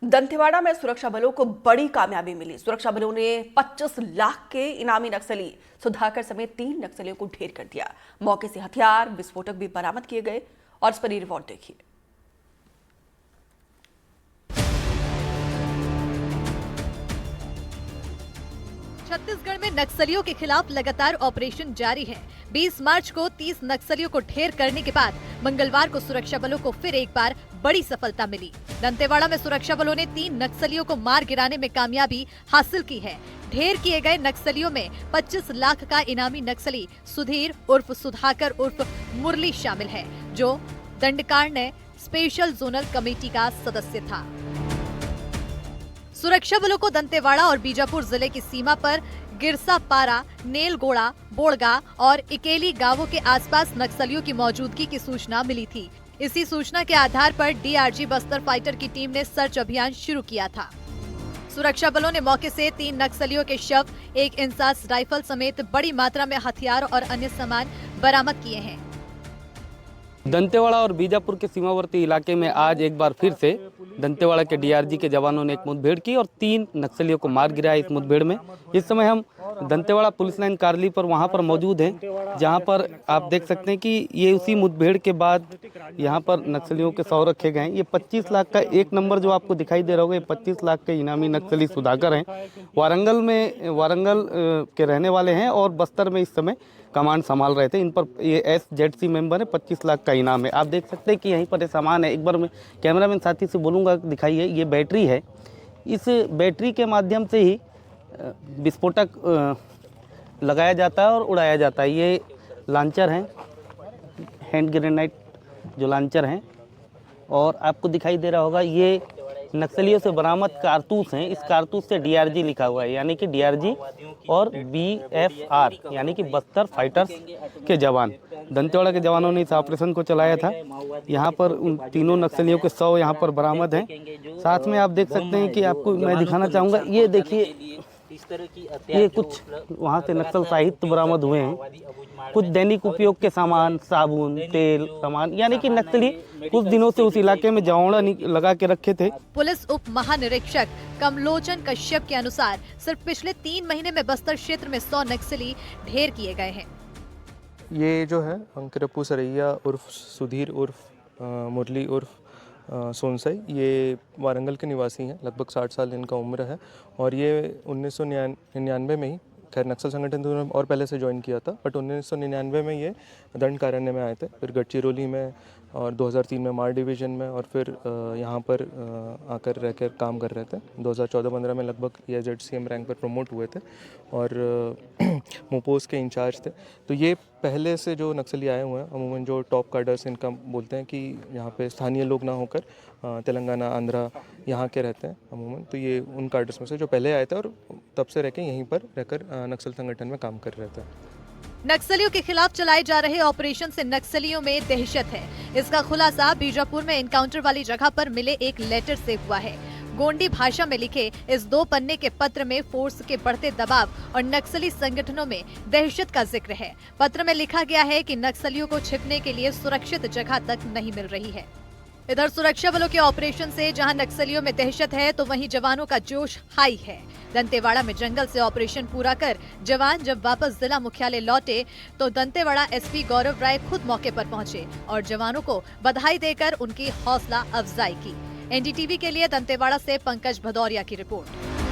दंतेवाड़ा में सुरक्षा बलों को बड़ी कामयाबी मिली। सुरक्षा बलों ने 25 लाख के इनामी नक्सली सुधाकर समेत 3 नक्सलियों को ढेर कर दिया। मौके से हथियार, विस्फोटक भी बरामद किए गए और इस पर ये रिपोर्ट देखिए। छत्तीसगढ़ में नक्सलियों के खिलाफ लगातार ऑपरेशन जारी है। 20 मार्च को 30 नक्सलियों को ढेर करने के बाद मंगलवार को सुरक्षा बलों को फिर एक बार बड़ी सफलता मिली। दंतेवाड़ा में सुरक्षा बलों ने 3 नक्सलियों को मार गिराने में कामयाबी हासिल की है। ढेर किए गए नक्सलियों में 25 लाख का इनामी नक्सली सुधीर उर्फ सुधाकर उर्फ मुरली शामिल है, जो दंडकारण्य स्पेशल जोनल कमेटी का सदस्य था। सुरक्षा बलों को दंतेवाड़ा और बीजापुर जिले की सीमा पर गिरसापारा, नेलगोड़ा, बोड़गा और इकेली गांवों के आसपास नक्सलियों की मौजूदगी की सूचना मिली थी। इसी सूचना के आधार पर डीआरजी बस्तर फाइटर की टीम ने सर्च अभियान शुरू किया था। सुरक्षा बलों ने मौके से 3 नक्सलियों के शव, 1 इंसास राइफल समेत बड़ी मात्रा में हथियार और अन्य सामान बरामद किए हैं। दंतेवाड़ा और बीजापुर के सीमावर्ती इलाके में आज एक बार फिर से दंतेवाड़ा के डीआरजी के जवानों ने एक मुठभेड़ की और 3 नक्सलियों को मार गिराया। इस मुठभेड़ में इस समय हम दंतेवाड़ा पुलिस लाइन कारली पर वहां पर मौजूद हैं, जहां पर आप देख सकते हैं कि ये उसी मुठभेड़ के बाद यहां पर नक्सलियों के 100 रखे गए हैं। ये 25 लाख का एक नंबर जो आपको दिखाई दे रहा होगा, ये 25 लाख के इनामी नक्सली सुधाकर हैं। वारंगल के रहने वाले हैं और बस्तर में इस समय कमांड संभाल रहे थे। इन पर ये SZC मेंबर है। 25 लाख का इनाम है। आप देख सकते हैं कि यहीं पर ये सामान है। एक बार मैं कैमरामैन साथी से बोलूँगा दिखाइए, ये बैटरी है। इस बैटरी के माध्यम से ही विस्फोटक लगाया जाता है और उड़ाया जाता है। ये लॉन्चर हैं, हैंड ग्रेनाइट जो लॉन्चर हैं, और आपको दिखाई दे रहा होगा ये नक्सलियों से बरामद कारतूस हैं। इस कारतूस से डीआरजी लिखा हुआ है, यानी कि डीआरजी और BFR यानी कि बस्तर फाइटर्स के जवान। दंतेवाड़ा के जवानों ने इस ऑपरेशन को चलाया था। यहाँ पर उन तीनों नक्सलियों के 100 यहाँ पर बरामद हैं। साथ में आप देख सकते हैं कि आपको मैं दिखाना चाहूँगा, ये देखिए, ये कुछ वहाँ से नक्सल साहित्य बरामद हुए हैं। कुछ दैनिक उपयोग के सामान, साबुन, तेल, सामान, यानी कि नक्सली कुछ दिनों से उस इलाके में जौड़ा लगा के रखे थे। पुलिस उप महानिरीक्षक कमलोचन कश्यप के अनुसार सिर्फ पिछले 3 महीने में बस्तर क्षेत्र में 100 नक्सली ढेर किए गए हैं। ये जो है अंकिरप्पू सरैया उर्फ सुधीर उर्फ मुरली उर्फ सोनसाई, ये वारंगल के निवासी हैं। लगभग 60 साल इनका उम्र है और ये 1999 में ही, खैर नक्सल संगठन तो और पहले से ज्वाइन किया था, बट 1999 में ये दंडकारण्य में आए थे, फिर गढ़चिरौली में और 2003 में मार डिवीज़न में, और फिर यहाँ पर आकर रहकर काम कर रहे थे। 2014-15 में लगभग ये ZCM रैंक पर प्रमोट हुए थे और मोपोस के इंचार्ज थे। तो ये पहले से जो नक्सली आए हुए हैं, अमूमन जो टॉप कार्डर्स इनका बोलते हैं कि यहाँ पे स्थानीय लोग ना होकर तेलंगाना, आंध्रा यहाँ के रहते हैं अमूमन। तो ये उन कार्डर्स में से जो पहले आए थे और तब से रहकर यहीं पर रहकर नक्सल संगठन में काम कर रहे थे। नक्सलियों के खिलाफ चलाए जा रहे ऑपरेशन से नक्सलियों में दहशत है। इसका खुलासा बीजापुर में एनकाउंटर वाली जगह पर मिले एक लेटर से हुआ है। गोंडी भाषा में लिखे इस 2 पन्ने के पत्र में फोर्स के बढ़ते दबाव और नक्सली संगठनों में दहशत का जिक्र है। पत्र में लिखा गया है कि नक्सलियों को छिपने के लिए सुरक्षित जगह तक नहीं मिल रही है। इधर सुरक्षा बलों के ऑपरेशन से जहां नक्सलियों में दहशत है, तो वहीं जवानों का जोश हाई है। दंतेवाड़ा में जंगल से ऑपरेशन पूरा कर जवान जब वापस जिला मुख्यालय लौटे, तो दंतेवाड़ा SP गौरव राय खुद मौके पर पहुंचे और जवानों को बधाई देकर उनकी हौसला अफजाई की। NDTV के लिए दंतेवाड़ा से पंकज भदौरिया की रिपोर्ट।